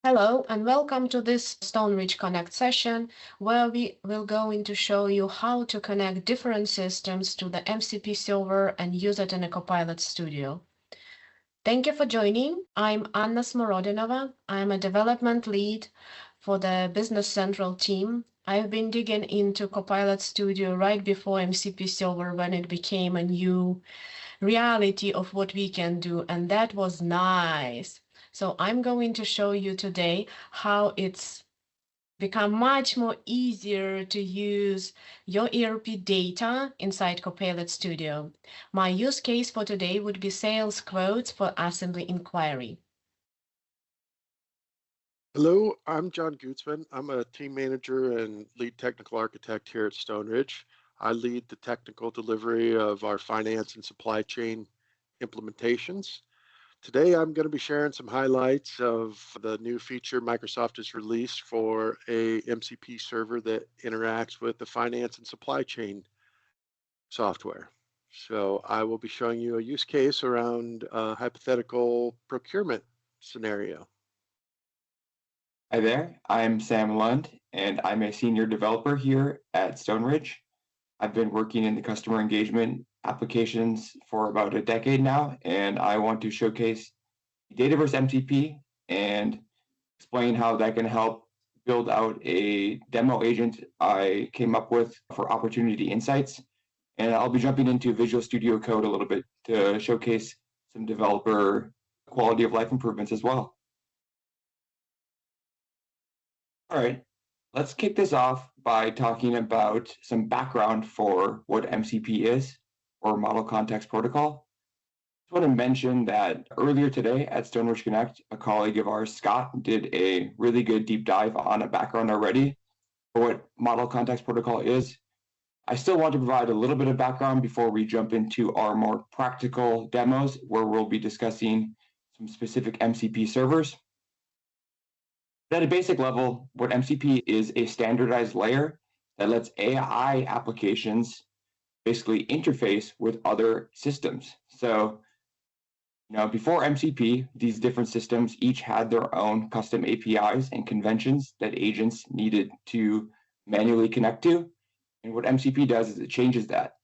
Hello and welcome to this Stoneridge Connect session where we will going to show you how to connect different systems to the MCP server and use it in a Copilot Studio. Thank you for joining. I'm Anna Smorodinova. I'm a development lead for the Business Central team. I've been digging into Copilot Studio right before MCP server when it became a new reality of what we can do, and that was nice. So I'm going to show you today how it's become much more easier to use your ERP data inside Copilot Studio. My use case for today would be sales quotes for assembly inquiry. Hello, I'm John Gutzman. I'm a team manager and lead technical architect here at Stoneridge. I lead the technical delivery of our finance and supply chain implementations. Today, I'm going to be sharing some highlights of the new feature Microsoft has released for a MCP server that interacts with the finance and supply chain software. So I will be showing you a use case around a hypothetical procurement scenario. Hi there, I'm Sam Lund, and I'm a senior developer here at Stoneridge. I've been working in the customer engagement applications for about a decade now, and I want to showcase Dataverse MCP and explain how that can help build out a demo agent I came up with for opportunity insights. And I'll be jumping into Visual Studio Code a little bit to showcase some developer quality of life improvements as well. All right, let's kick this off by talking about some background for what MCP is, or Model Context Protocol. I just want to mention that earlier today at Stoneridge Connect, a colleague of ours, Scott, did a really good deep dive on a background already for what Model Context Protocol is. I still want to provide a little bit of background before we jump into our more practical demos, where we'll be discussing some specific MCP servers. At a basic level, what MCP is a standardized layer that lets AI applications basically interface with other systems. So, before MCP, these different systems each had their own custom APIs and conventions that agents needed to manually connect to. And what MCP does is it changes that.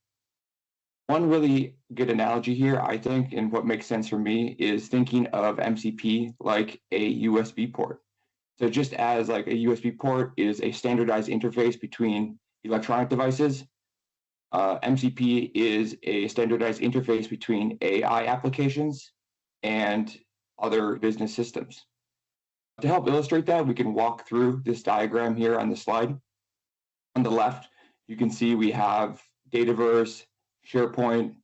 One really good analogy here, I think, and what makes sense for me, is thinking of MCP like a USB port. So just as like a USB port is a standardized interface between electronic devices, MCP is a standardized interface between AI applications and other business systems. To help illustrate that, we can walk through this diagram here on the slide. On the left, you can see we have Dataverse, SharePoint,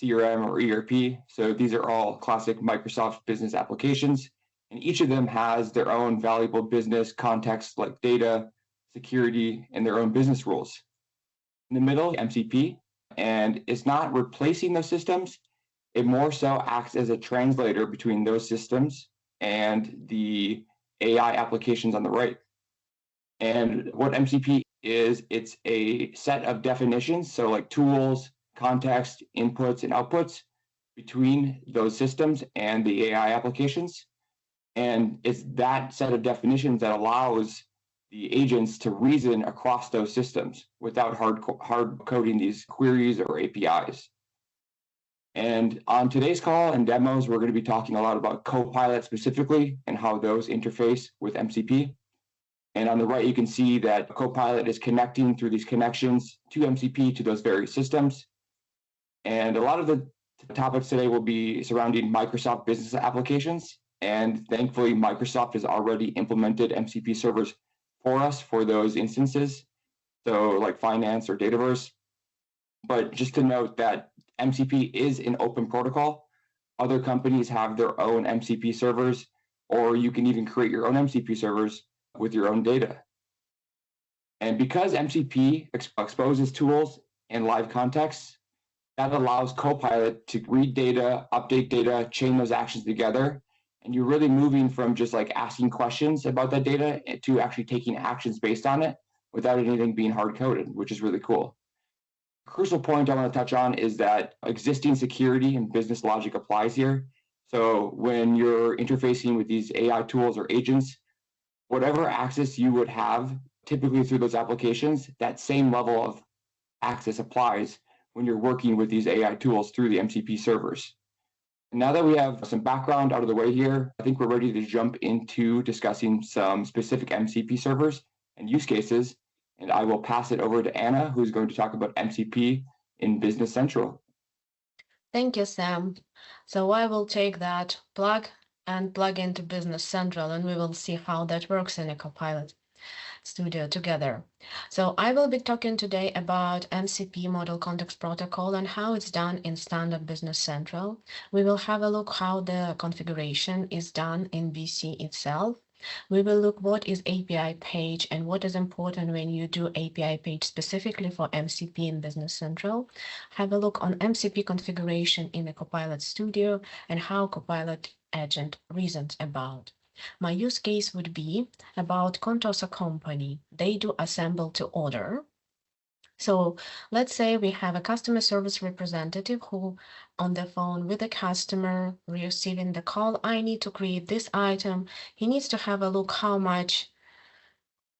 CRM, or ERP. So these are all classic Microsoft business applications. And each of them has their own valuable business context like data, security, and their own business rules. In the middle, MCP, and it's not replacing those systems. It more so acts as a translator between those systems and the AI applications on the right. And what MCP is, it's a set of definitions, so like tools, context, inputs, and outputs between those systems and the AI applications. And it's that set of definitions that allows the agents to reason across those systems without hard coding these queries or APIs. And on today's call and demos, we're going to be talking a lot about Copilot specifically and how those interface with MCP. And on the right, you can see that Copilot is connecting through these connections to MCP to those various systems. And a lot of the topics today will be surrounding Microsoft business applications. And thankfully, Microsoft has already implemented MCP servers for us for those instances, so like finance or Dataverse. But just to note that MCP is an open protocol. Other companies have their own MCP servers, or you can even create your own MCP servers with your own data. And because MCP exposes tools and live contexts, that allows Copilot to read data, update data, chain those actions together. And you're really moving from just like asking questions about that data to actually taking actions based on it without anything being hard coded, which is really cool. A crucial point I want to touch on is that existing security and business logic applies here. So when you're interfacing with these AI tools or agents, whatever access you would have typically through those applications, that same level of access applies when you're working with these AI tools through the MCP servers. Now that we have some background out of the way here, I think we're ready to jump into discussing some specific MCP servers and use cases. And I will pass it over to Anna, who's going to talk about MCP in Business Central. Thank you, Sam. So I will take that plug into Business Central, and we will see how that works in a Copilot Studio together. So I will be talking today about MCP Model Context Protocol and how it's done in standard Business Central. We will have a look how the configuration is done in BC itself. We will look what is API page and what is important when you do API page specifically for MCP in Business Central. Have a look on MCP configuration in the Copilot Studio and how Copilot agent reasons about. My use case would be about Contosa company. They do assemble to order. So let's say we have a customer service representative who on the phone with the customer receiving the call, I need to create this item. He needs to have a look how much,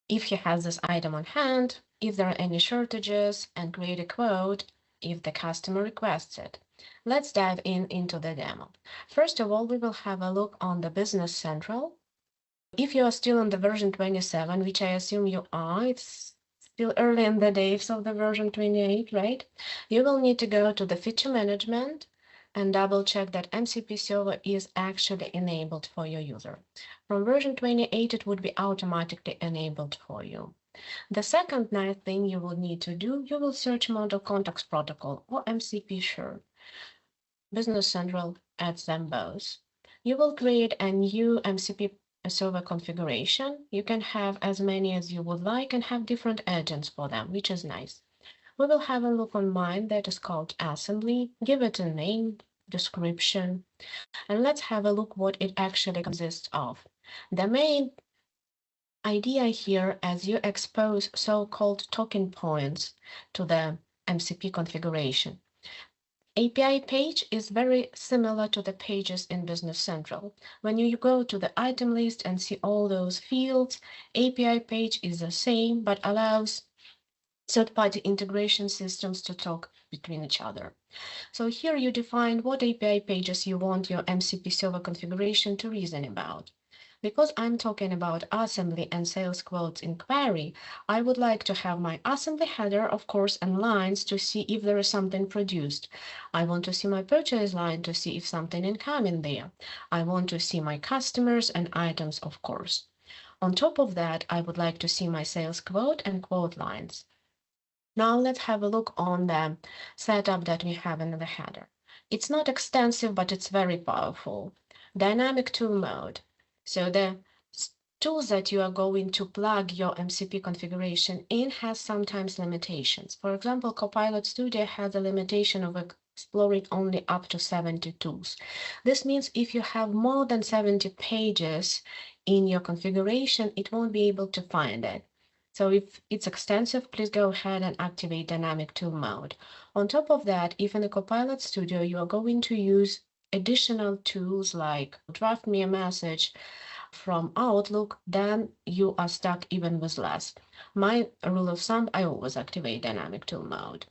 if he has this item on hand, if there are any shortages, and create a quote if the customer requests it. Let's dive into the demo. First of all, we will have a look on the Business Central. If you are still on the version 27, which I assume you are, it's still early in the days of the version 28, right? You will need to go to the feature management and double check that MCP server is actually enabled for your user. From version 28, it would be automatically enabled for you. The second nice thing you will need to do, you will search Model Context Protocol or MCP sure. Business Central adds them both. You will create a new MCP server configuration. You can have as many as you would like and have different agents for them, which is nice. We will have a look on mine that is called assembly, give it a name, description, and let's have a look what it actually consists of. The main idea here as you expose so-called talking points to the MCP configuration. API page is very similar to the pages in Business Central. When you go to the item list and see all those fields, API page is the same but allows third-party integration systems to talk between each other. So here you define what API pages you want your MCP server configuration to reason about. Because I'm talking about assembly and sales quotes in query, I would like to have my assembly header, of course, and lines to see if there is something produced. I want to see my purchase line to see if something incoming there. I want to see my customers and items, of course. On top of that, I would like to see my sales quote and quote lines. Now let's have a look on the setup that we have in the header. It's not extensive, but it's very powerful. Dynamic tool mode. So the tools that you are going to plug your MCP configuration in has sometimes limitations. For example, Copilot Studio has a limitation of exploring only up to 70 tools. This means if you have more than 70 pages in your configuration, it won't be able to find it. So if it's extensive, please go ahead and activate dynamic tool mode. On top of that, if in the Copilot Studio you are going to use additional tools like draft me a message from Outlook, then you are stuck even with less. My rule of thumb, I always activate dynamic tool mode.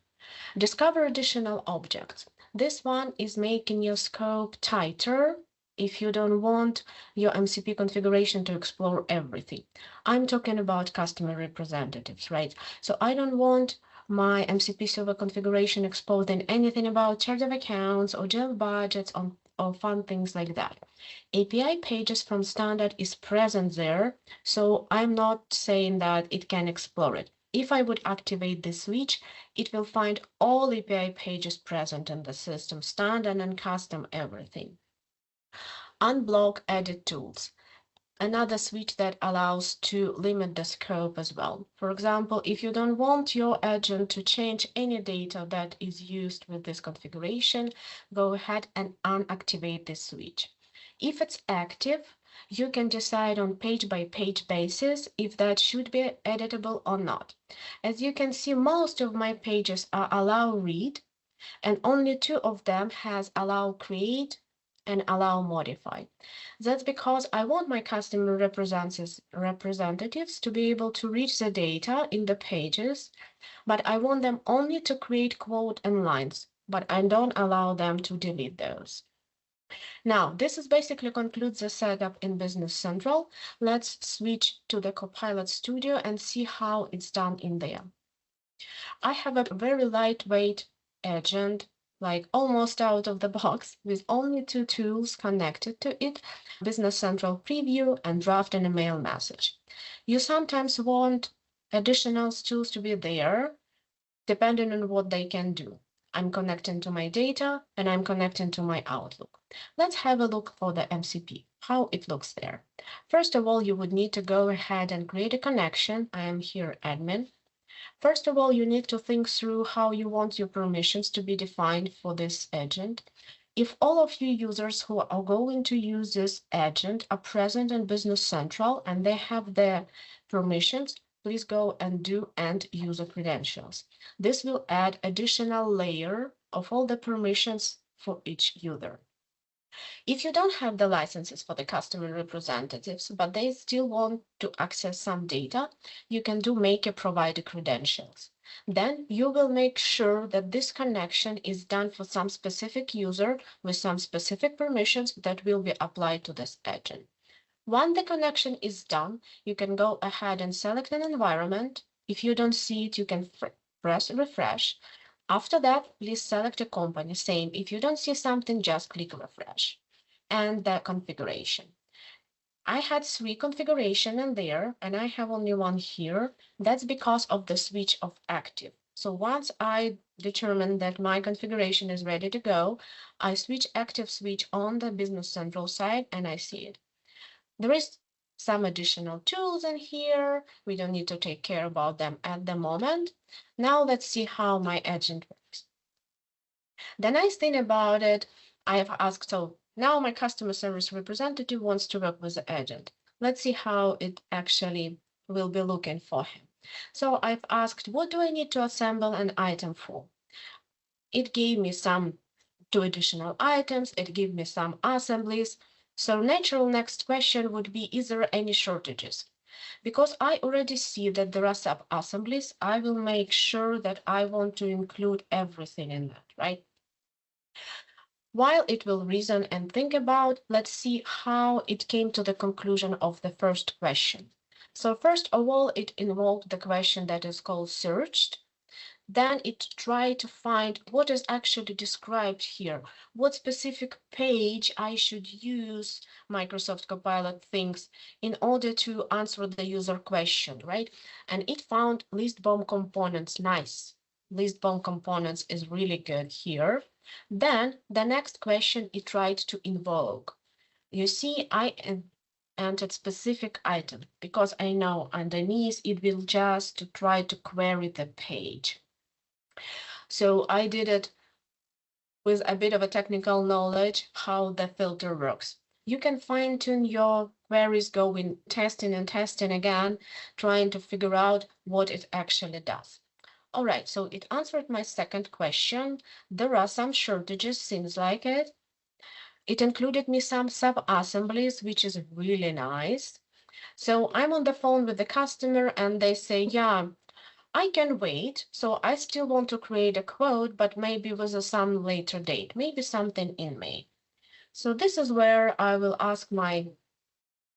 Discover additional objects. This one is making your scope tighter if you don't want your MCP configuration to explore everything. I'm talking about customer representatives, right? So I don't want my MCP server configuration exposing anything about chart of accounts or deal budgets or fun things like that. API pages from standard is present there, so I'm not saying that it can explore it. If I would activate this switch, it will find all API pages present in the system, standard and custom, everything. Unblock edit tools. Another switch that allows to limit the scope as well. For example, if you don't want your agent to change any data that is used with this configuration, go ahead and unactivate this switch. If it's active, you can decide on page-by-page basis if that should be editable or not. As you can see, most of my pages are allow read, and only 2 of them has allow create and allow modify. That's because I want my customer representatives to be able to reach the data in the pages, but I want them only to create quote and lines, but I don't allow them to delete those. Now, this is basically concludes the setup in Business Central. Let's switch to the Copilot Studio and see how it's done in there. I have a very lightweight agent, like almost out of the box, with only two tools connected to it, Business Central Preview and Draft an Email Message. You sometimes want additional tools to be there, depending on what they can do. I'm connecting to my data and I'm connecting to my Outlook. Let's have a look for the MCP, how it looks there. First of all, you would need to go ahead and create a connection. I am here admin. First of all, you need to think through how you want your permissions to be defined for this agent. If all of you users who are going to use this agent are present in Business Central and they have their permissions, please go and do end user credentials. This will add additional layer of all the permissions for each user. If you don't have the licenses for the customer representatives, but they still want to access some data, you can do make a provider credentials. Then you will make sure that this connection is done for some specific user with some specific permissions that will be applied to this agent. Once the connection is done, you can go ahead and select an environment. If you don't see it, you can press refresh. After that, please select a company. Same, if you don't see something, just click refresh. And the configuration. I had 3 configuration in there and I have only one here. That's because of the switch of active. So once I determine that my configuration is ready to go, I switch active switch on the Business Central side and I see it. There is some additional tools in here. We don't need to take care about them at the moment. Now let's see how my agent works. The nice thing about it, I have asked, so now my customer service representative wants to work with the agent. Let's see how it actually will be looking for him. So I've asked, what do I need to assemble an item for? It gave me some 2 additional items. It gave me some assemblies. So natural next question would be, is there any shortages? Because I already see that there are sub-assemblies, I will make sure that I want to include everything in that, right? While it will reason and think about, let's see how it came to the conclusion of the first question. So first of all, it involved the question that is called searched. Then it tried to find what is actually described here, what specific page I should use Microsoft Copilot thinks in order to answer the user question, right? And it found list bomb components. Nice. List bomb components is really good here. Then the next question it tried to invoke. You see, I entered specific item because I know underneath it will just try to query the page. So I did it with a bit of a technical knowledge how the filter works. You can fine tune your queries, going testing and testing again, trying to figure out what it actually does. All right, so it answered my second question. There are some shortages, seems like it. It included me some sub-assemblies, which is really nice. So I'm on the phone with the customer and they say, yeah, I can wait. So I still want to create a quote, but maybe with some later date, maybe something in May. So this is where I will ask my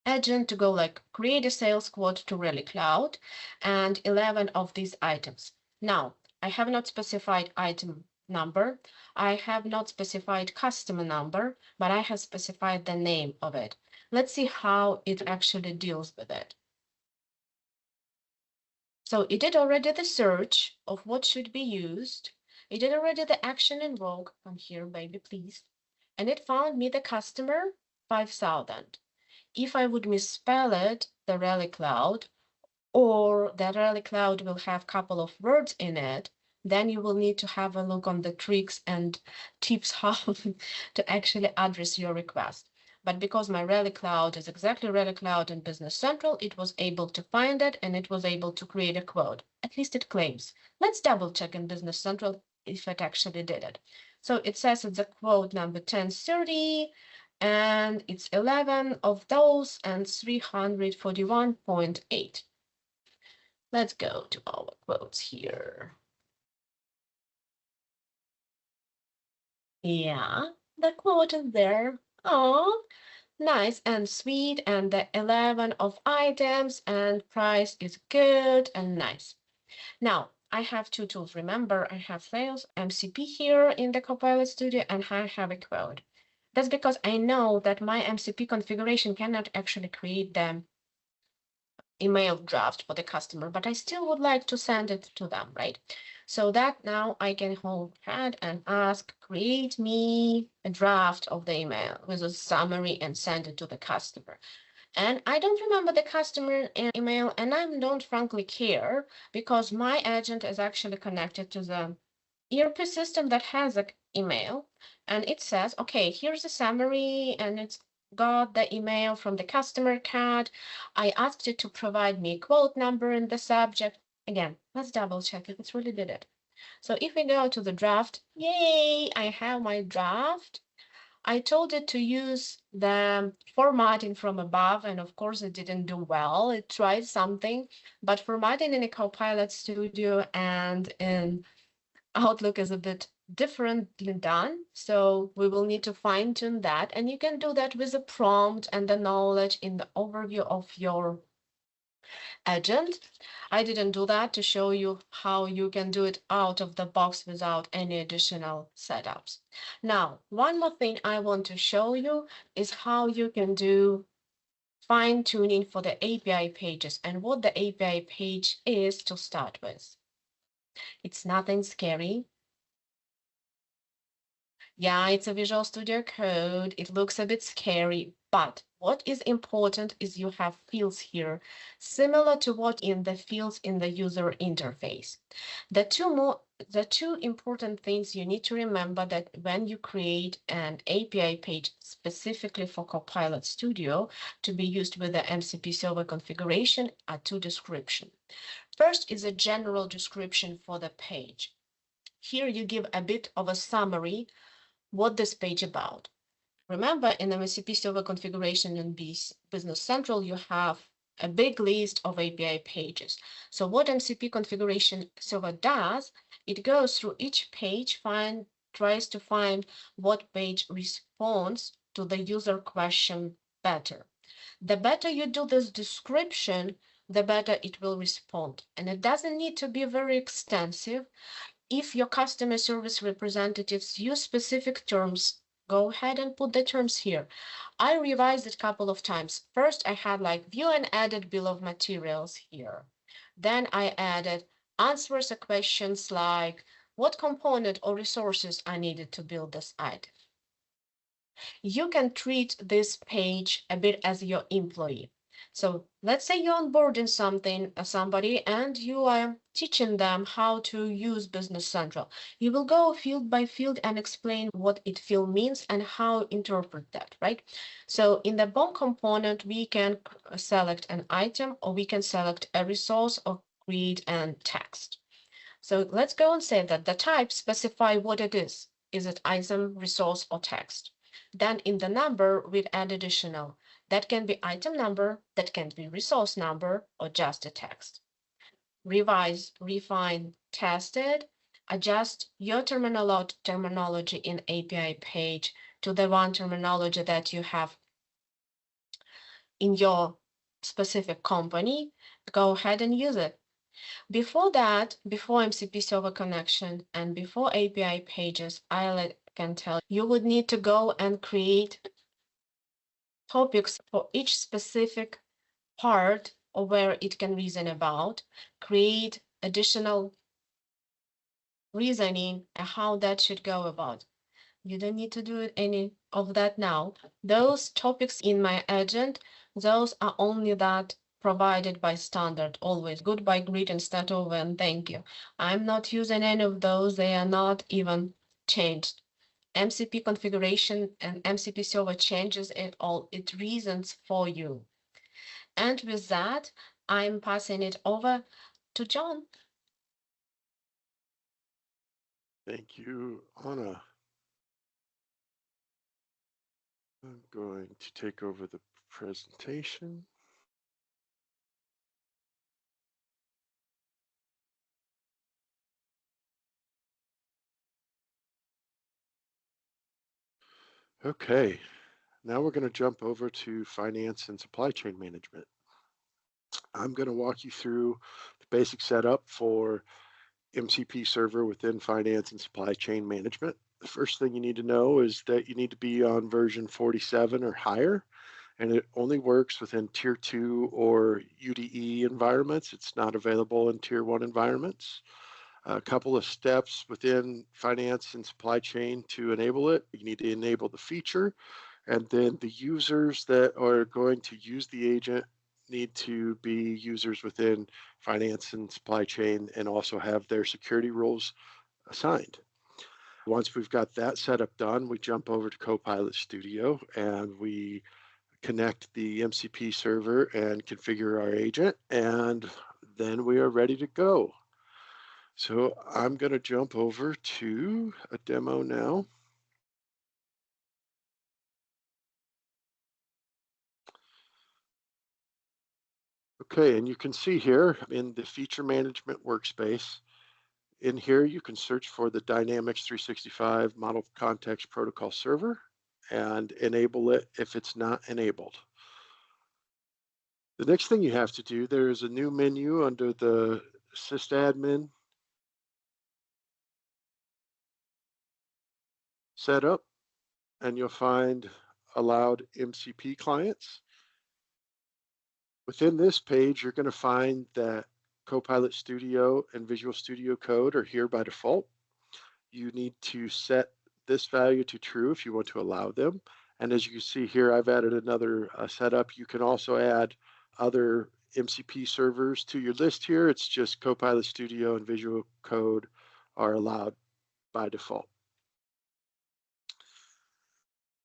agent to go like create a sales quote to Rally Cloud and 11 of these items. Now, I have not specified item number. I have not specified customer number, but I have specified the name of it. Let's see how it actually deals with it. So it did already the search of what should be used. It did already the action invoke. Come here, baby, please. And it found me the customer 5,000. If I would misspell it, the Rally Cloud, or the Rally Cloud will have a couple of words in it, then you will need to have a look on the tricks and tips how to actually address your request. But because my Rally Cloud is exactly Rally Cloud in Business Central, it was able to find it and it was able to create a quote. At least it claims. Let's double check in Business Central if it actually did it. So it says it's a quote number 1030 and it's 11 of those and 341.8. Let's go to our quotes here. Yeah, the quote is there. Oh, nice and sweet, and the 11 of items and price is good and nice. Now, I have two tools. Remember, I have Sales MCP here in the Copilot Studio, and I have a quote. That's because I know that my MCP configuration cannot actually create the email draft for the customer, but I still would like to send it to them, right? So that now I can hold pad and ask, create me a draft of the email with a summary and send it to the customer. And I don't remember the customer email, and I don't frankly care because my agent is actually connected to the ERP system that has an email, and it says, okay, here's a summary, and it's got the email from the customer card. I asked it to provide me a quote number in the subject. Again, let's double check if it's really did it. So if we go to the draft, yay, I have my draft. I told it to use the formatting from above, and of course it didn't do well. It tried something, but formatting in a Copilot Studio and in Outlook is a bit differently done. So we will need to fine tune that. And you can do that with a prompt and the knowledge in the overview of your agent. I didn't do that to show you how you can do it out of the box without any additional setups. Now, one more thing I want to show you is how you can do fine tuning for the API pages and what the API page is to start with. It's nothing scary. Yeah, it's a Visual Studio Code. It looks a bit scary, but what is important is you have fields here, similar to what in the fields in the user interface. The two important things you need to remember that when you create an API page specifically for Copilot Studio to be used with the MCP server configuration are two descriptions. First is a general description for the page. Here you give a bit of a summary what this page about. Remember, in MCP server configuration in Business Central, you have a big list of API pages. So what MCP configuration server does, it goes through each page, tries to find what page responds to the user question better. The better you do this description, the better it will respond. And it doesn't need to be very extensive. If your customer service representatives use specific terms, go ahead and put the terms here. I revised it a couple of times. First, I had like view and added bill of materials here. Then I added answers to questions like what component or resources are needed to build this item. You can treat this page a bit as your employee. So let's say you're onboarding somebody and you are teaching them how to use Business Central. You will go field by field and explain what it field means and how interpret that, right? So in the BOM component, we can select an item or we can select a resource or create an text. So let's go and say that the type specify what it is. Is it item, resource, or text? Then in the number, we'd add additional. That can be item number, that can be resource number, or just a text. Revise, refine, tested, adjust your terminology in API page to the one terminology that you have in your specific company. Go ahead and use it. Before that, before MCP server connection and before API pages, I can tell you would need to go and create topics for each specific part or where it can reason about, create additional reasoning and how that should go about. You don't need to do any of that now. Those topics in my agent, those are only that provided by standard, always goodbye, greet, and start over, and thank you. I'm not using any of those. They are not even changed. MCP configuration and MCP server changes it all. It reasons for you. And with that, I'm passing it over to John. Thank you, Anna. I'm going to take over the presentation. Okay, now we're going to jump over to finance and supply chain management. I'm going to walk you through the basic setup for MCP server within finance and supply chain management. The first thing you need to know is that you need to be on version 47 or higher, and it only works within tier 2 or UDE environments. It's not available in tier 1 environments. A couple of steps within finance and supply chain to enable it. You need to enable the feature, and then the users that are going to use the agent need to be users within finance and supply chain and also have their security roles assigned. Once we've got that setup done, we jump over to Copilot Studio and we connect the MCP server and configure our agent, and then we are ready to go. So I'm going to jump over to a demo now. Okay, and you can see here in the feature management workspace, in here you can search for the Dynamics 365 Model Context Protocol server and enable it if it's not enabled. The next thing you have to do, there is a new menu under the sysadmin setup, and you'll find allowed MCP clients. Within this page, you're going to find that Copilot Studio and Visual Studio Code are here by default. You need to set this value to true if you want to allow them. And as you can see here, I've added another setup. You can also add other MCP servers to your list here. It's just Copilot Studio and Visual Code are allowed by default.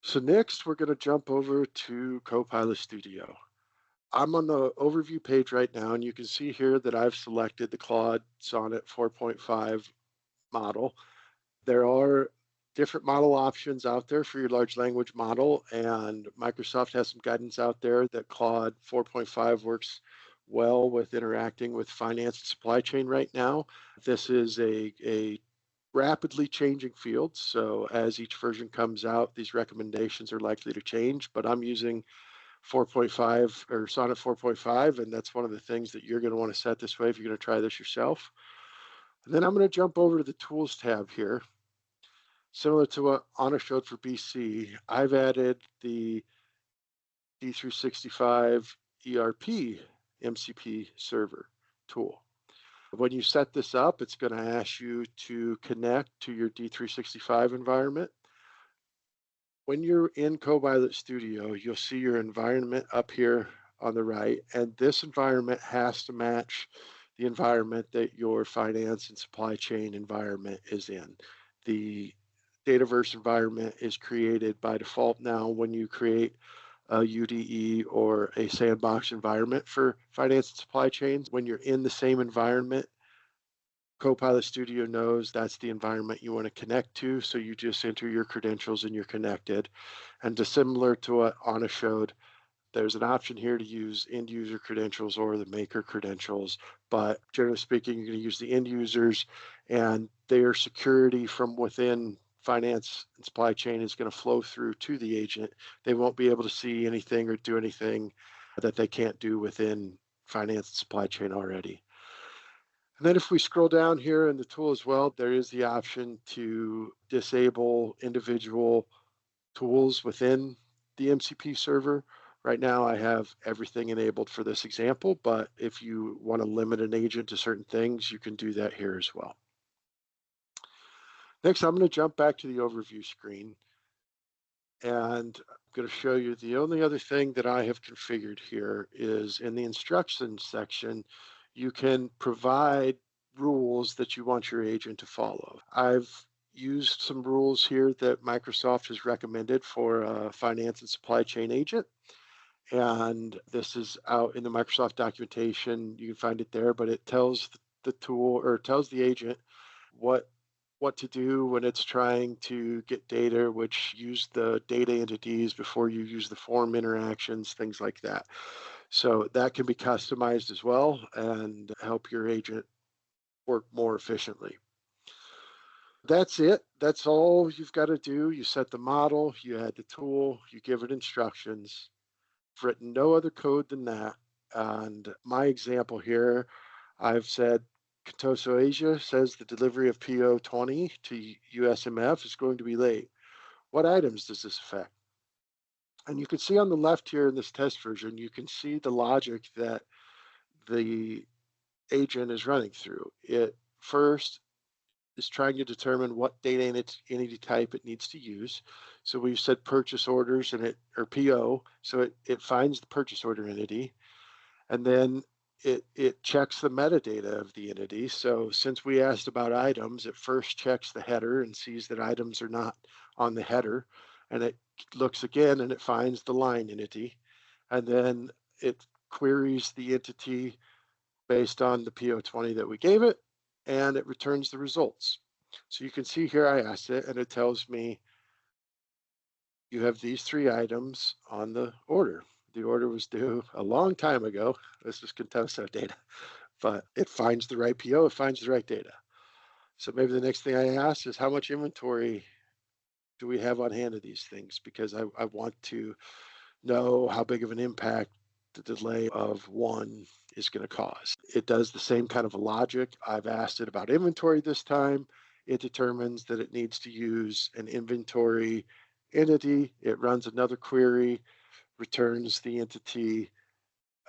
So next, we're going to jump over to Copilot Studio. I'm on the overview page right now, and you can see here that I've selected the Claude Sonnet 4.5 model. There are different model options out there for your large language model, and Microsoft has some guidance out there that Claude 4.5 works well with interacting with finance and supply chain right now. This is a rapidly changing field, so as each version comes out, these recommendations are likely to change, but I'm using 4.5 or Sonnet 4.5, and that's one of the things that you're going to want to set this way if you're going to try this yourself. And then I'm going to jump over to the Tools tab here. Similar to what Anna showed for BC, I've added the D365 ERP MCP server tool. When you set this up, it's going to ask you to connect to your D365 environment. When you're in Copilot Studio, you'll see your environment up here on the right, and this environment has to match the environment that your finance and supply chain environment is in. The Dataverse environment is created by default now when you create a UDE or a sandbox environment for finance and supply chains. When you're in the same environment, Copilot Studio knows that's the environment you want to connect to, so you just enter your credentials and you're connected. And to similar to what Anna showed, there's an option here to use end user credentials or the maker credentials, but generally speaking, you're going to use the end users, and their security from within finance and supply chain is going to flow through to the agent. They won't be able to see anything or do anything that they can't do within finance and supply chain already. And then if we scroll down here in the tool as well, there is the option to disable individual tools within the MCP server. Right now I have everything enabled for this example, but if you want to limit an agent to certain things, you can do that here as well. Next, I'm going to jump back to the overview screen, and I'm going to show you the only other thing that I have configured here is in the instructions section, you can provide rules that you want your agent to follow. I've used some rules here that Microsoft has recommended for a finance and supply chain agent. And this is out in the Microsoft documentation. You can find it there, but it tells the tool or tells the agent what what to do when it's trying to get data, which use the data entities before you use the form interactions, things like that. So that can be customized as well and help your agent work more efficiently. That's it. That's all you've got to do. You set the model, you add the tool, you give it instructions. I've written no other code than that. And my example here, I've said Contoso Asia says the delivery of PO 20 to USMF is going to be late. What items does this affect? And you can see on the left here in this test version, you can see the logic that the agent is running through. It first is trying to determine what data entity type it needs to use. So we've said purchase orders and or PO. So it finds the purchase order entity, and then it checks the metadata of the entity. So since we asked about items, it first checks the header and sees that items are not on the header, and it looks again and it finds the line entity, and then it queries the entity based on the PO20 that we gave it, and it returns the results. So you can see here I asked it, and it tells me you have these three items on the order. The order was due a long time ago. This is Contoso data, but it finds the right PO, it finds the right data. So maybe the next thing I ask is how much inventory do we have on hand of these things? Because I want to know how big of an impact the delay of one is going to cause. It does the same kind of a logic. I've asked it about inventory this time. It determines that it needs to use an inventory entity. It runs another query, returns the entity,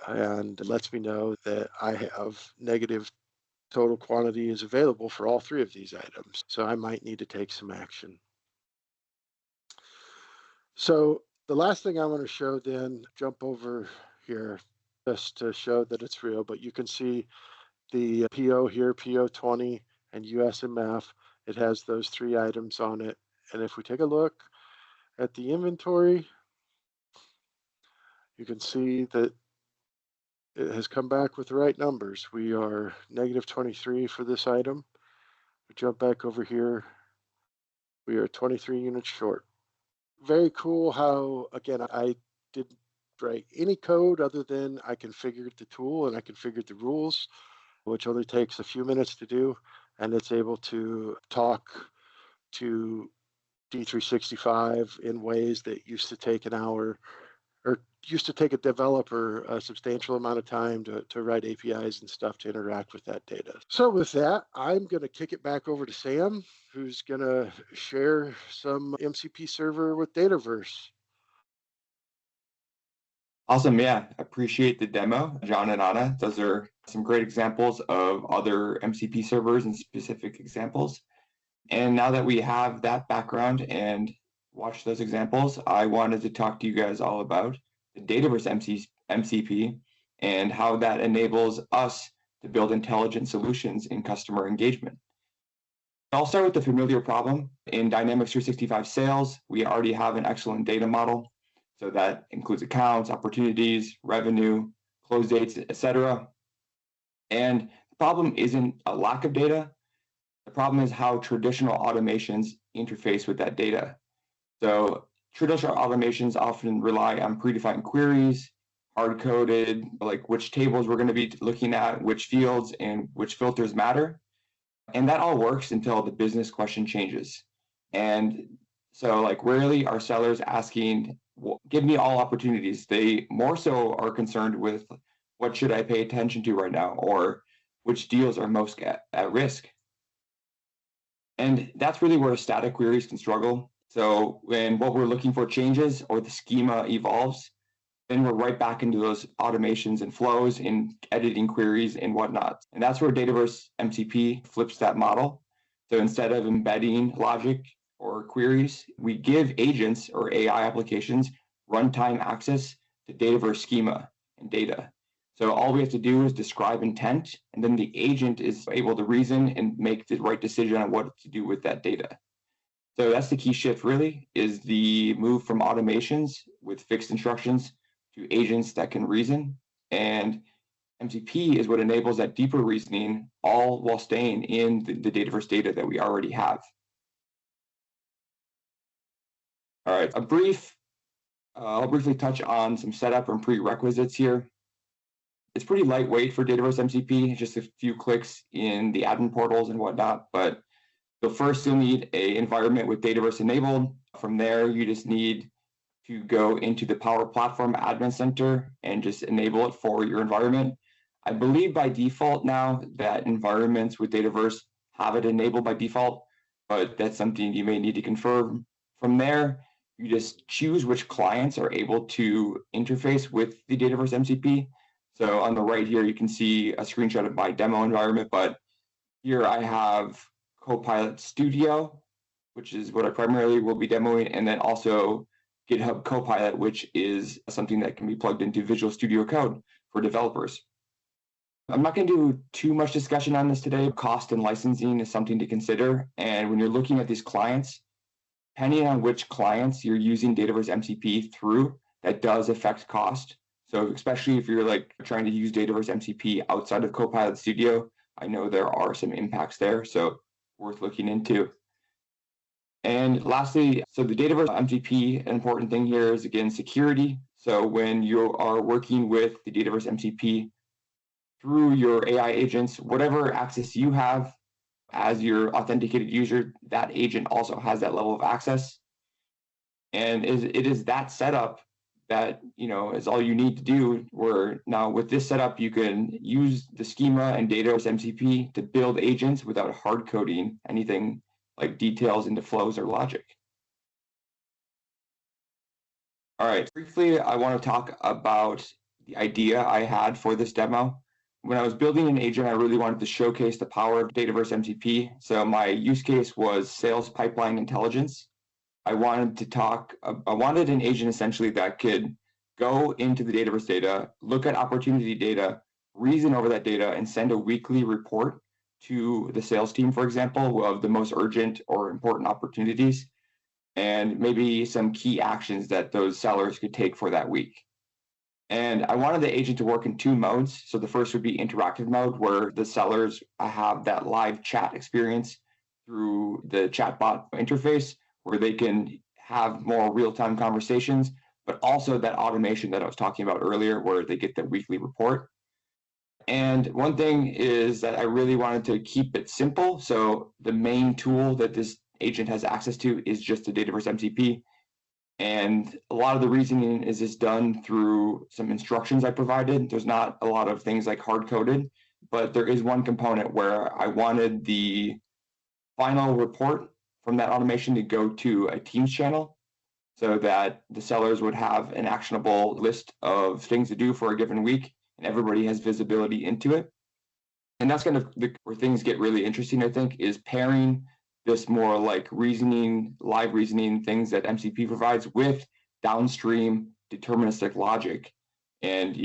and lets me know that I have negative total quantity is available for all three of these items. So I might need to take some action. So the last thing I want to show then, jump over here just to show that it's real, but you can see the PO here, PO20 and USMF. It has those three items on it. And if we take a look at the inventory, you can see that it has come back with the right numbers. We are negative 23 for this item. We jump back over here. We are 23 units short. Very cool how, again, I didn't write any code other than I configured the tool and I configured the rules, which only takes a few minutes to do. And it's able to talk to D365 in ways that used to take an hour or used to take a developer a substantial amount of time to write APIs and stuff to interact with that data. So with that, I'm going to kick it back over to Sam, who's going to share some MCP server with Dataverse. Awesome. Yeah, appreciate the demo, John and Anna. Those are some great examples of other MCP servers and specific examples. And now that we have that background and watched those examples, I wanted to talk to you guys all about the Dataverse MCP and how that enables us to build intelligent solutions in customer engagement. I'll start with the familiar problem. In Dynamics 365 Sales, we already have an excellent data model. So that includes accounts, opportunities, revenue, close dates, etc. And the problem isn't a lack of data. The problem is how traditional automations interface with that data. So traditional automations often rely on predefined queries, hard-coded, like which tables we're going to be looking at, which fields and which filters matter. And that all works until the business question changes. And so like rarely are sellers asking, well, give me all opportunities. They more so are concerned with what should I pay attention to right now, or which deals are most at risk. And that's really where static queries can struggle. So when what we're looking for changes or the schema evolves, then we're right back into those automations and flows in editing queries and whatnot. And that's where Dataverse MCP flips that model. So instead of embedding logic or queries, we give agents or AI applications runtime access to Dataverse schema and data. So all we have to do is describe intent, and then the agent is able to reason and make the right decision on what to do with that data. So that's the key shift really, is the move from automations with fixed instructions to agents that can reason. And MCP is what enables that deeper reasoning, all while staying in the Dataverse data that we already have. All right, I'll briefly touch on some setup and prerequisites here. It's pretty lightweight for Dataverse MCP, just a few clicks in the admin portals and whatnot. But first, you'll need an environment with Dataverse enabled. From there, you just need to go into the Power Platform Admin Center and just enable it for your environment. I believe by default now that environments with Dataverse have it enabled by default, but that's something you may need to confirm. From there, you just choose which clients are able to interface with the Dataverse MCP. So on the right here, you can see a screenshot of my demo environment, but here I have Copilot Studio, which is what I primarily will be demoing, and then also GitHub Copilot, which is something that can be plugged into Visual Studio Code for developers. I'm not going to do too much discussion on this today. Cost and licensing is something to consider. And when you're looking at these clients, depending on which clients you're using Dataverse MCP through, that does affect cost. So especially if you're like trying to use Dataverse MCP outside of Copilot Studio, I know there are some impacts there, so worth looking into. And lastly, so the Dataverse MCP, an important thing here is, again, security. So when you are working with the Dataverse MCP through your AI agents, whatever access you have as your authenticated user, that agent also has that level of access. And it is that setup that is all you need to do, where now with this setup, you can use the schema and Dataverse MCP to build agents without hard coding anything like details into flows or logic. All right, briefly, I want to talk about the idea I had for this demo. When I was building an agent, I really wanted to showcase the power of Dataverse MCP. So my use case was sales pipeline intelligence. I wanted an agent essentially that could go into the Dataverse data, look at opportunity data, reason over that data, and send a weekly report to the sales team, for example, of the most urgent or important opportunities, and maybe some key actions that those sellers could take for that week. And I wanted the agent to work in two modes. So the first would be interactive mode, where the sellers have that live chat experience through the chatbot interface, where they can have more real-time conversations, but also that automation that I was talking about earlier, where they get the weekly report. And one thing is that I really wanted to keep it simple. So the main tool that this agent has access to is just the Dataverse MCP. And a lot of the reasoning is just done through some instructions I provided. There's not a lot of things like hard-coded, but there is one component where I wanted the final report from that automation to go to a Teams channel so that the sellers would have an actionable list of things to do for a given week, and everybody has visibility into it. And that's kind of where things get really interesting, I think, is pairing this more like live reasoning things that MCP provides with downstream deterministic logic. And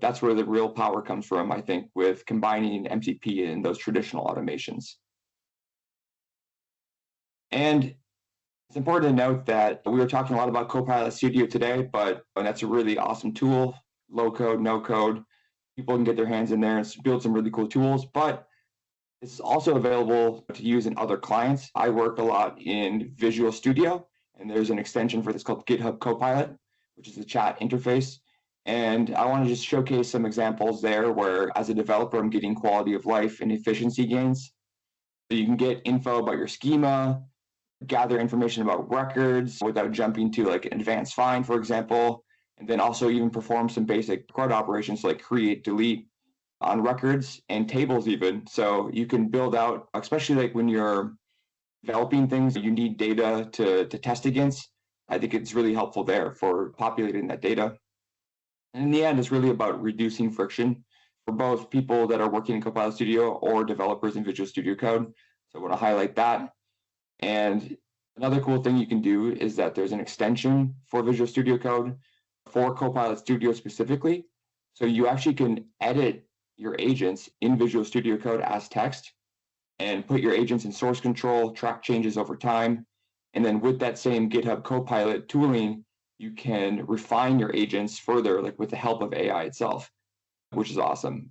that's where the real power comes from, I think, with combining MCP and those traditional automations. And it's important to note that we were talking a lot about Copilot Studio today, and that's a really awesome tool, low code, no code. People can get their hands in there and build some really cool tools, but it's also available to use in other clients. I work a lot in Visual Studio, and there's an extension for this called GitHub Copilot, which is a chat interface. And I want to just showcase some examples there where, as a developer, I'm getting quality of life and efficiency gains. So you can get info about your schema, gather information about records without jumping to like an advanced find, for example, and then also even perform some basic CRUD operations like create, delete on records and tables even. So you can build out, especially like when you're developing things, you need data to test against. I think it's really helpful there for populating that data. And in the end, it's really about reducing friction for both people that are working in Copilot Studio or developers in Visual Studio Code. So I want to highlight that. And another cool thing you can do is that there's an extension for Visual Studio Code for Copilot Studio specifically. So you actually can edit your agents in Visual Studio Code as text and put your agents in source control, track changes over time. And then with that same GitHub Copilot tooling, you can refine your agents further, like with the help of AI itself, which is awesome.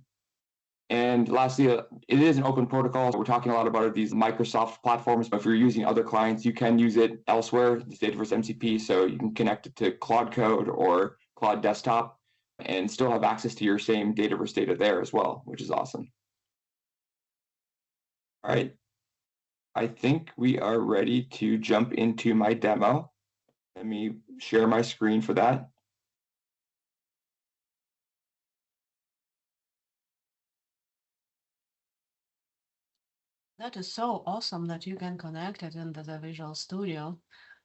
And lastly, it is an open protocol. We're talking a lot about these Microsoft platforms, but if you're using other clients, you can use it elsewhere, the Dataverse MCP, so you can connect it to Claude Code or Claude Desktop and still have access to your same Dataverse data there as well, which is awesome. All right, I think we are ready to jump into my demo. Let me share my screen for that. That is so awesome that you can connect it into the Visual Studio.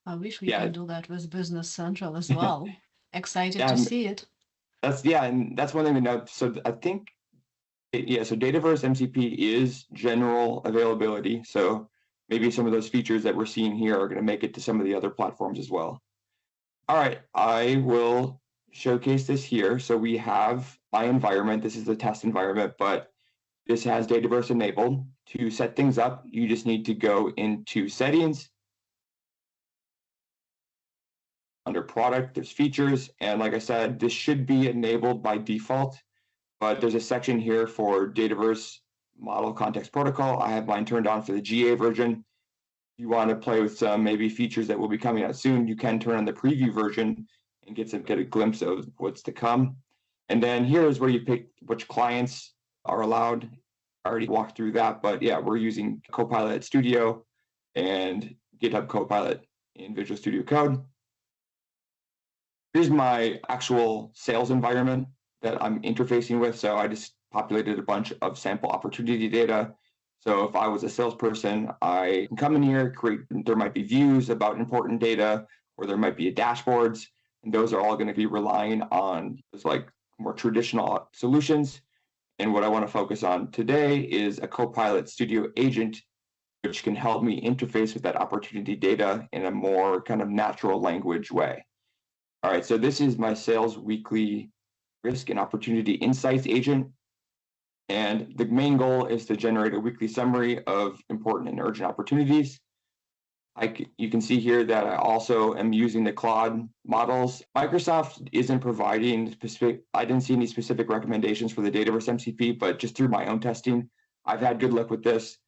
I wish we Yeah. can do that with Business Central as well. Excited Yeah, to see it. and that's one thing to note. So I think, yeah, so Dataverse MCP is general availability. So maybe some of those features that we're seeing here are going to make it to some of the other platforms as well. All right, I will showcase this here. So we have my environment. This is the test environment, but this has Dataverse enabled. To set things up, you just need to go into settings. Under product, there's features. And like I said, this should be enabled by default, but there's a section here for Dataverse Model Context Protocol. I have mine turned on for the GA version. If you want to play with some maybe features that will be coming out soon, you can turn on the preview version and get a glimpse of what's to come. And then here is where you pick which clients are allowed. I already walked through that, but yeah, we're using Copilot Studio and GitHub Copilot in Visual Studio Code. Here's my actual sales environment that I'm interfacing with. So I just populated a bunch of sample opportunity data. So if I was a salesperson, I can come in here, there might be views about important data, or there might be dashboards, and those are all going to be relying on like more traditional solutions. And what I want to focus on today is a Copilot Studio agent, which can help me interface with that opportunity data in a more kind of natural language way. All right, so this is my sales weekly risk and opportunity insights agent. And the main goal is to generate a weekly summary of important and urgent opportunities. You can see here that I also am using the Claude models. Microsoft isn't providing specific, I didn't see any specific recommendations for the Dataverse MCP, but just through my own testing, I've had good luck with this.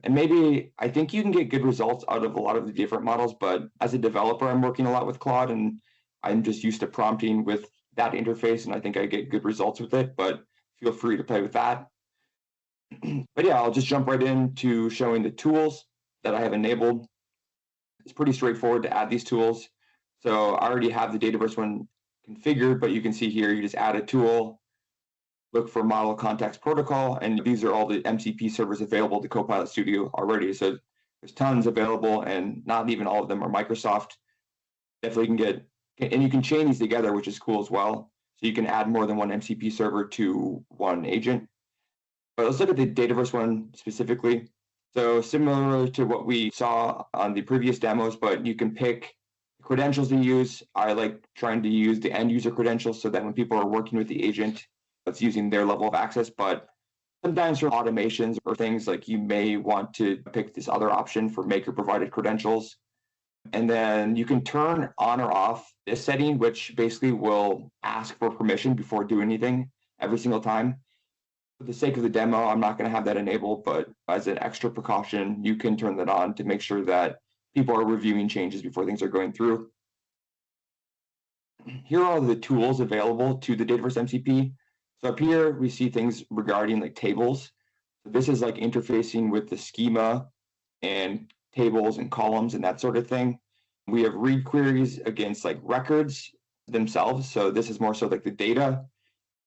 And maybe I think you can get good results out of a lot of the different models, but as a developer, I'm working a lot with Claude and I'm just used to prompting with that interface, and I think I get good results with it, but feel free to play with that. But yeah, I'll just jump right into showing the tools that I have enabled. It's pretty straightforward to add these tools. So I already have the Dataverse one configured, but you can see here, you just add a tool, look for model context protocol, and these are all the MCP servers available to Copilot Studio already. So there's tons available, and not even all of them are Microsoft. Definitely can get, and you can chain these together, which is cool as well. So you can add more than one MCP server to one agent. But let's look at the Dataverse one specifically. So similar to what we saw on the previous demos, but you can pick credentials to use. I like trying to use the end user credentials so that when people are working with the agent, it's using their level of access. But sometimes for automations or things like you may want to pick this other option for maker provided credentials. And then you can turn on or off this setting, which basically will ask for permission before doing anything every single time. For the sake of the demo, I'm not going to have that enabled, but as an extra precaution, you can turn that on to make sure that people are reviewing changes before things are going through. Here are the tools available to the Dataverse MCP. So up here, we see things regarding like tables. So this is like interfacing with the schema and tables and columns and that sort of thing. We have read queries against like records themselves. So this is more so like the data,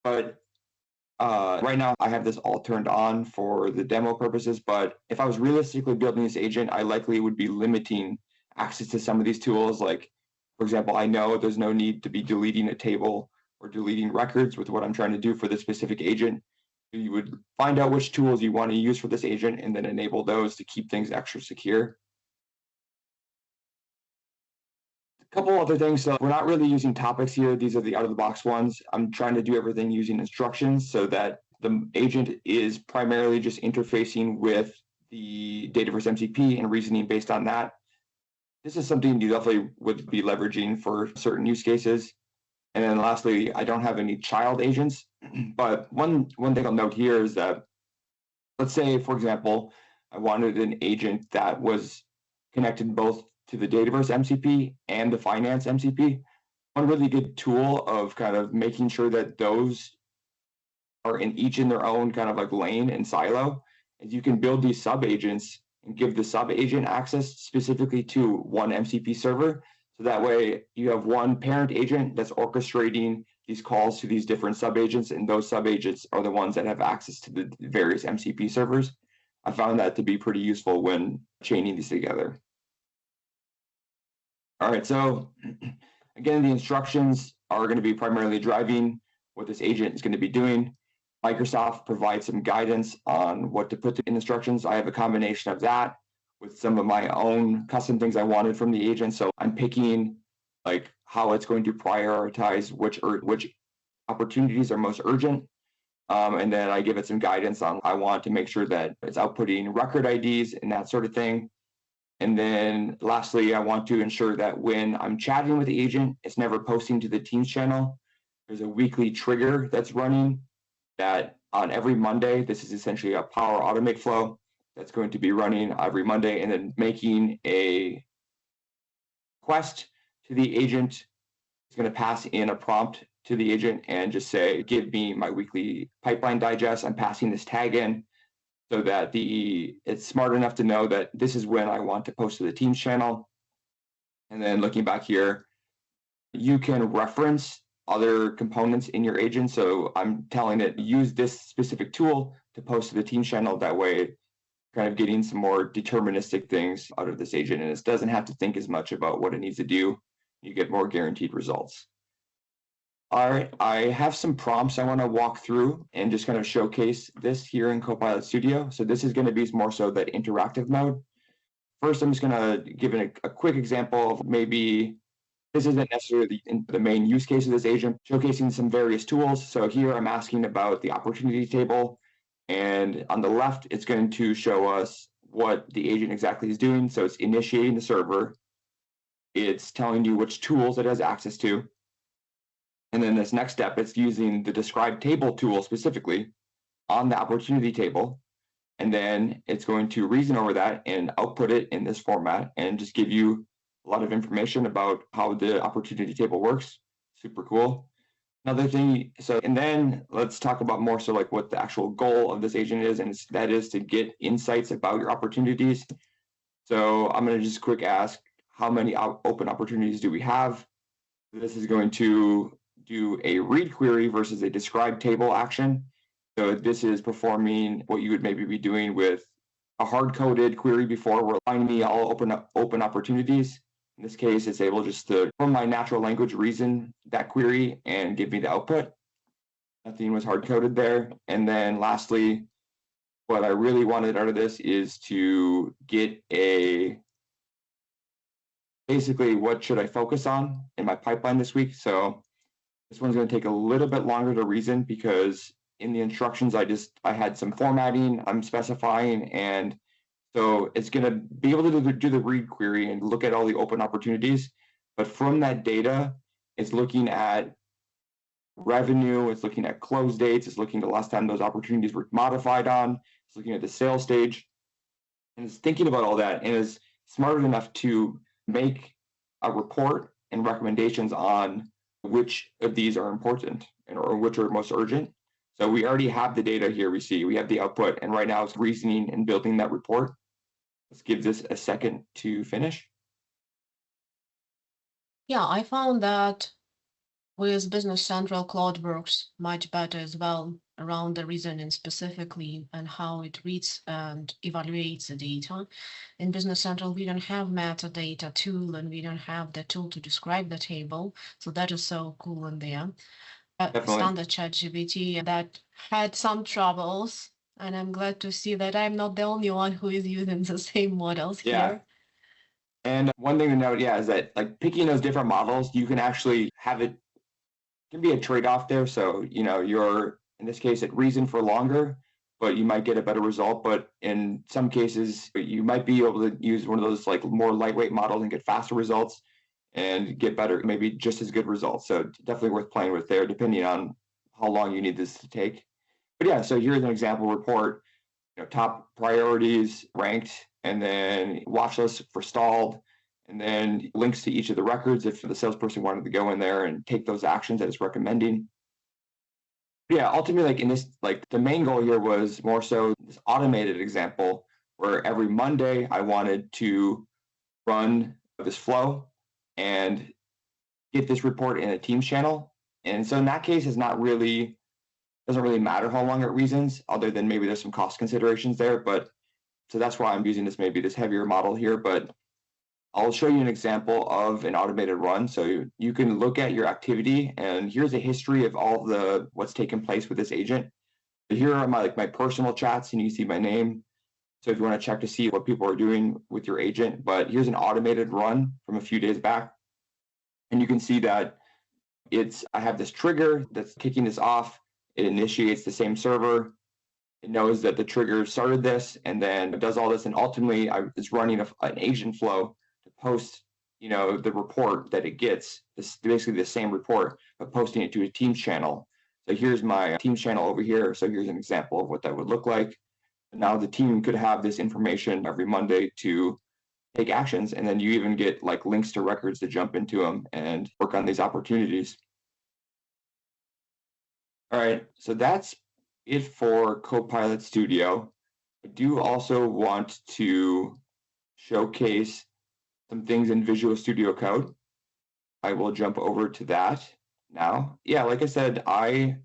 but right now I have this all turned on for the demo purposes, but if I was realistically building this agent, I likely would be limiting access to some of these tools. Like, for example, I know there's no need to be deleting a table or deleting records with what I'm trying to do for this specific agent. You would find out which tools you want to use for this agent and then enable those to keep things extra secure. A couple other things. So we're not really using topics here. These are the out-of-the-box ones. I'm trying to do everything using instructions so that the agent is primarily just interfacing with the Dataverse MCP and reasoning based on that. This is something you definitely would be leveraging for certain use cases. And then lastly, I don't have any child agents, but one thing I'll note here is that, let's say, for example, I wanted an agent that was connected both to the Dataverse MCP and the finance MCP. One really good tool of kind of making sure that those are each in their own kind of like lane and silo is you can build these sub agents and give the sub agent access specifically to one MCP server. So that way you have one parent agent that's orchestrating these calls to these different sub agents, and those sub agents are the ones that have access to the various MCP servers. I found that to be pretty useful when chaining these together. All right, so again, the instructions are going to be primarily driving what this agent is going to be doing. Microsoft provides some guidance on what to put in instructions. I have a combination of that with some of my own custom things I wanted from the agent. So I'm picking like how it's going to prioritize which opportunities are most urgent. And then I give it some guidance on I want to make sure that it's outputting record IDs and that sort of thing. And then lastly, I want to ensure that when I'm chatting with the agent, it's never posting to the Teams channel. There's a weekly trigger that's running that on every Monday. This is essentially a Power Automate flow that's going to be running every Monday, and then making a request to the agent. It's going to pass in a prompt to the agent and just say, give me my weekly pipeline digest. I'm passing this tag in so that it's smart enough to know that this is when I want to post to the Teams channel. And then looking back here, you can reference other components in your agent. So I'm telling it, use this specific tool to post to the Teams channel. That way, kind of getting some more deterministic things out of this agent. And it doesn't have to think as much about what it needs to do. You get more guaranteed results. All right, I have some prompts I want to walk through and just kind of showcase this here in Copilot Studio. So this is going to be more so the interactive mode. First, I'm just going to give a quick example of maybe this isn't necessarily the main use case of this agent, showcasing some various tools. So here I'm asking about the opportunity table. And on the left, it's going to show us what the agent exactly is doing. So it's initiating the server. It's telling you which tools it has access to. And then this next step, it's using the describe table tool specifically on the opportunity table. And then it's going to reason over that and output it in this format and just give you a lot of information about how the opportunity table works. Super cool. Another thing, and then let's talk about more so like what the actual goal of this agent is, and that is to get insights about your opportunities. So I'm going to just quick ask, how many open opportunities do we have? This is going to do a read query versus a describe table action. So this is performing what you would maybe be doing with a hard-coded query before, where find me all open opportunities. In this case, it's able just to, from my natural language, reason that query and give me the output. Nothing was hard-coded there. And then lastly, what I really wanted out of this is to get basically what should I focus on in my pipeline this week. So this one's going to take a little bit longer to reason because in the instructions, I had some formatting I'm specifying, and so it's going to be able to do the read query and look at all the open opportunities. But from that data, it's looking at revenue, it's looking at close dates, it's looking at the last time those opportunities were modified on, it's looking at the sales stage, and it's thinking about all that and is smart enough to make a report and recommendations on which of these are important or which are most urgent. So we already have the data here. We have the output, and right now it's reasoning and building that report. Let's give this a second to finish. Yeah, I found that with Business Central, Cloud works much better as well around the reasoning specifically and how it reads and evaluates the data. In Business Central, we don't have metadata tool and we don't have the tool to describe the table. So that is so cool in there. Standard ChatGPT that had some troubles, and I'm glad to see that I'm not the only one who is using the same models here. And one thing to note, is that like picking those different models, you can actually have it can be a trade-off there. So, you're in this case at reason for longer, but you might get a better result. But in some cases, you might be able to use one of those like more lightweight models and get faster results. and get better, maybe just as good results. So definitely worth playing with there, depending on how long you need this to take. But yeah, so here's an example report, top priorities ranked, and then watch lists for stalled, and then links to each of the records if the salesperson wanted to go in there and take those actions that it's recommending. But yeah, ultimately, like in this, like the main goal here was more so this automated example where every Monday I wanted to run this flow and get this report in a Teams channel. And so in that case, it's not really, doesn't really matter how long it reasons, other than maybe there's some cost considerations there. But so that's why I'm using this heavier model here. But I'll show you an example of an automated run. So you can look at your activity, and here's a history of all the what's taken place with this agent. So here are my personal chats, and you see my name. So if you want to check to see what people are doing with your agent, but here's an automated run from a few days back. And you can see that I have this trigger that's kicking this off. It initiates the same server. It knows that the trigger started this, and then it does all this. And ultimately, it's running an agent flow to post, the report that it gets. This basically the same report, but posting it to a Teams channel. So here's my Teams channel over here. So here's an example of what that would look like. Now the team could have this information every Monday to take actions, and then you even get like links to records to jump into them and work on these opportunities. All right, so that's it for Copilot Studio. I do also want to showcase some things in Visual Studio Code. I will jump over to that now. Yeah, like I said, I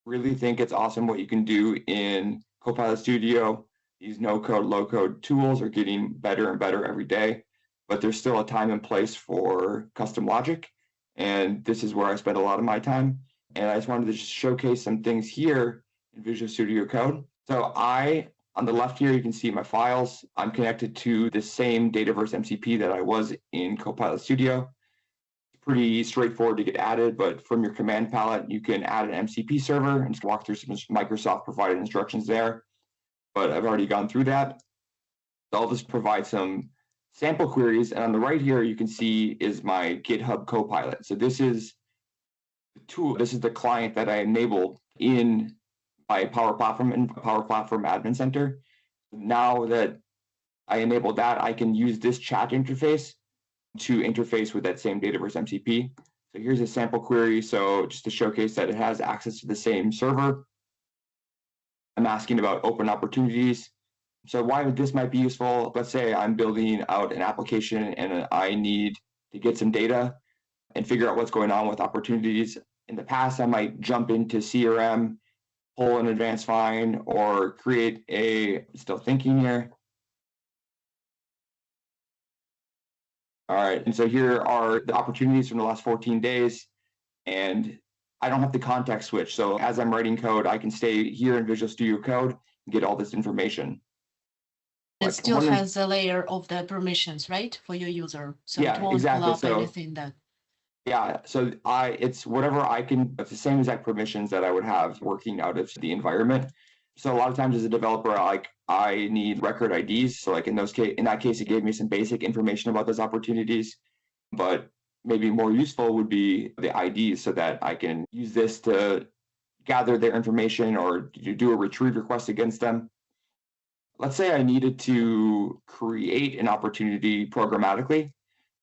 really think it's awesome what you can do in Copilot Studio. These no-code, low-code tools are getting better and better every day, but there's still a time and place for custom logic, and this is where I spend a lot of my time. And I just wanted to just showcase some things here in Visual Studio Code. So on the left here, you can see my files. I'm connected to the same Dataverse MCP that I was in Copilot Studio. It's pretty straightforward to get added, but from your command palette, you can add an MCP server and just walk through some Microsoft provided instructions there. But I've already gone through that. So I'll just provide some sample queries. And on the right here, you can see is my GitHub Copilot. So this is the tool. This is the client that I enabled in my Power Platform and Power Platform Admin Center. Now that I enabled that, I can use this chat interface to interface with that same Dataverse MCP. So here's a sample query. So just to showcase that it has access to the same server. I'm asking about open opportunities. So why this might be useful, let's say I'm building out an application and I need to get some data and figure out what's going on with opportunities. In the past, I might jump into CRM, pull an advanced find, or create still thinking here. All right, and so here are the opportunities from the last 14 days, and I don't have to context switch. So as I'm writing code, I can stay here in Visual Studio Code and get all this information. It still has a layer of the permissions, right, for your user. So yeah, it won't exactly. pull up anything that. Yeah, so it's whatever it's the same exact permissions that I would have working out of the environment. So a lot of times as a developer, I need record IDs. So in that case, it gave me some basic information about those opportunities, but maybe more useful would be the IDs so that I can use this to gather their information or do a retrieve request against them. Let's say I needed to create an opportunity programmatically.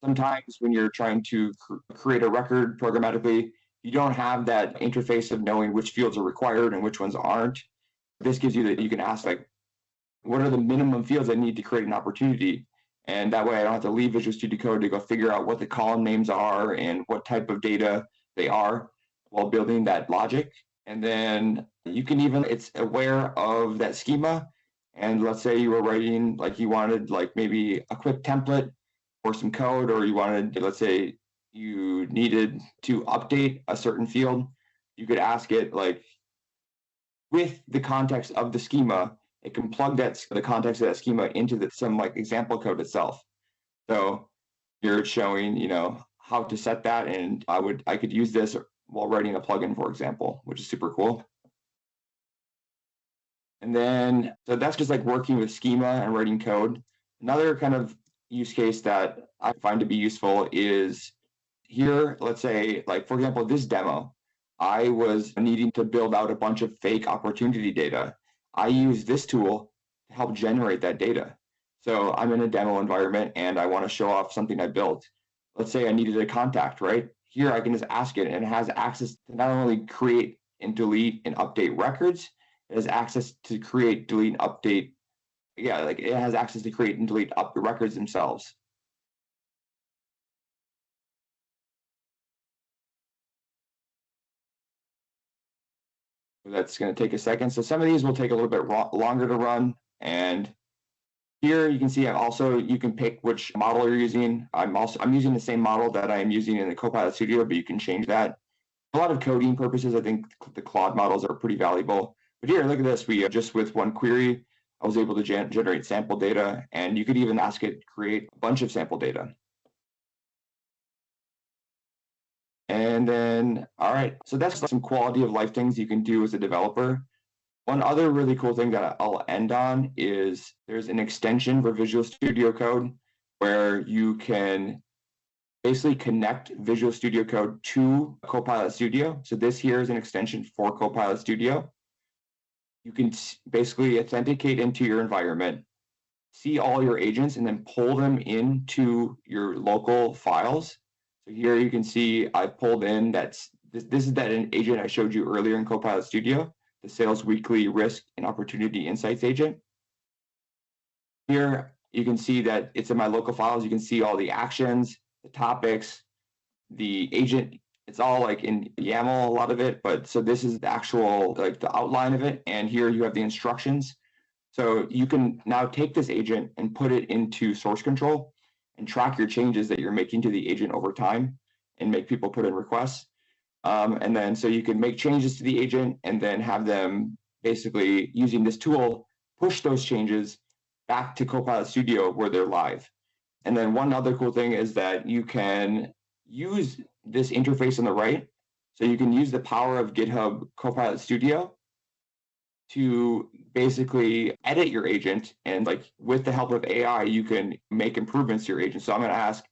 Sometimes when you're trying to create a record programmatically, you don't have that interface of knowing which fields are required and which ones aren't. This gives you that you can ask what are the minimum fields I need to create an opportunity? And that way I don't have to leave Visual Studio Code to go figure out what the column names are and what type of data they are while building that logic. And then you can it's aware of that schema. And let's say you were writing, you wanted maybe a quick template or some code, or you wanted, let's say you needed to update a certain field, you could ask it with the context of the schema, it can plug the context of that schema into some example code itself. So you're showing, how to set that, and I could use this while writing a plugin, for example, which is super cool. And then, so that's just working with schema and writing code. Another kind of use case that I find to be useful is here, let's say, like, for example, this demo, I was needing to build out a bunch of fake opportunity data. I use this tool to help generate that data. So I'm in a demo environment and I want to show off something I built. Let's say I needed a contact, right? Here I can just ask it and it has access to not only create and delete and update records, it has access to create, delete, and update. Yeah, like it has access to create and delete up the records themselves. That's going to take a second. So some of these will take a little bit longer to run. And here you can see you can pick which model you're using. I'm using the same model that I am using in the Copilot Studio, but you can change that. A lot of coding purposes, I think the Claude models are pretty valuable. But here, look at this. We just with one query, I was able to generate sample data, and you could even ask it to create a bunch of sample data. And then, all right, so that's some quality of life things you can do as a developer. One other really cool thing that I'll end on is there's an extension for Visual Studio Code where you can basically connect Visual Studio Code to Copilot Studio. So this here is an extension for Copilot Studio. You can basically authenticate into your environment, see all your agents, and then pull them into your local files. So here you can see I pulled in this is that an agent I showed you earlier in Copilot Studio, the Sales Weekly Risk and Opportunity Insights agent. Here you can see that it's in my local files. You can see all the actions, the topics, the agent. It's all like in YAML, a lot of it, but so this is the actual, like the outline of it. And here you have the instructions. So you can now take this agent and put it into source control and track your changes that you're making to the agent over time and make people put in requests. And then so you can make changes to the agent and then have them basically using this tool, push those changes back to Copilot Studio where they're live. And then one other cool thing is that you can use this interface on the right. So you can use the power of GitHub Copilot Studio to basically edit your agent. And like with the help of AI, you can make improvements to your agent. So I'm going to ask,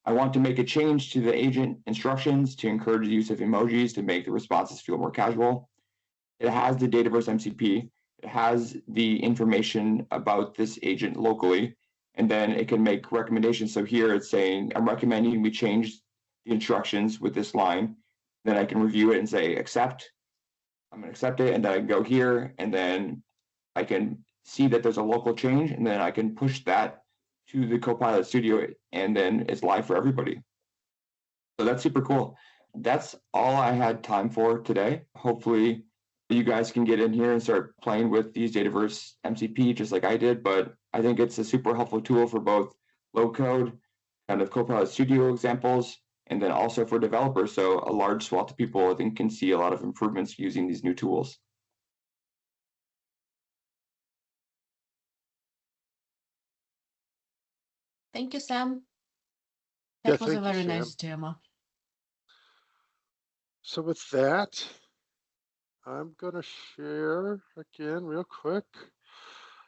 I want to make a change to the agent instructions to encourage the use of emojis to make the responses feel more casual. It has the Dataverse MCP. It has the information about this agent locally, and then it can make recommendations. So here it's saying, I'm recommending we change the instructions with this line. Then I can review it and say, accept. I'm going to accept it, and then I can go here, and then I can see that there's a local change, and then I can push that to the Copilot Studio, and then it's live for everybody. So that's super cool. That's all I had time for today. Hopefully you guys can get in here and start playing with these Dataverse MCP just like I did, but I think it's a super helpful tool for both low code, kind of Copilot Studio examples, and then also for developers. So a large swath of people, I think, can see a lot of improvements using these new tools. Thank you, Sam. That was a thank you, very Sam. nice demo. So with that, I'm going to share again real quick.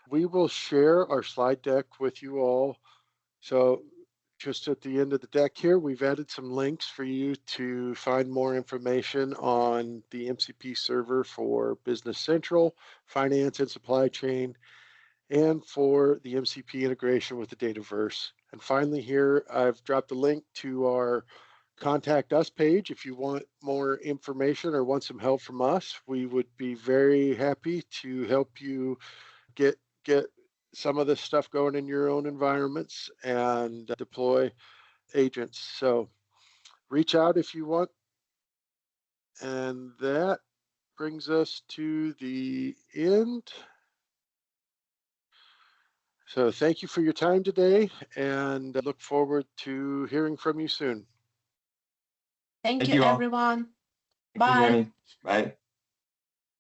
We will share our slide deck with you all. So just at the end of the deck here, we've added some links for you to find more information on the MCP server for Business Central, Finance and Supply Chain, and for the MCP integration with the Dataverse. And finally here, I've dropped a link to our contact us page. If you want more information or want some help from us, we would be very happy to help you get some of this stuff going in your own environments and deploy agents. So reach out if you want. And that brings us to the end. So thank you for your time today, and I look forward to hearing from you soon. Thank Thank you, you all. everyone. Thanks for Bye. joining. Bye.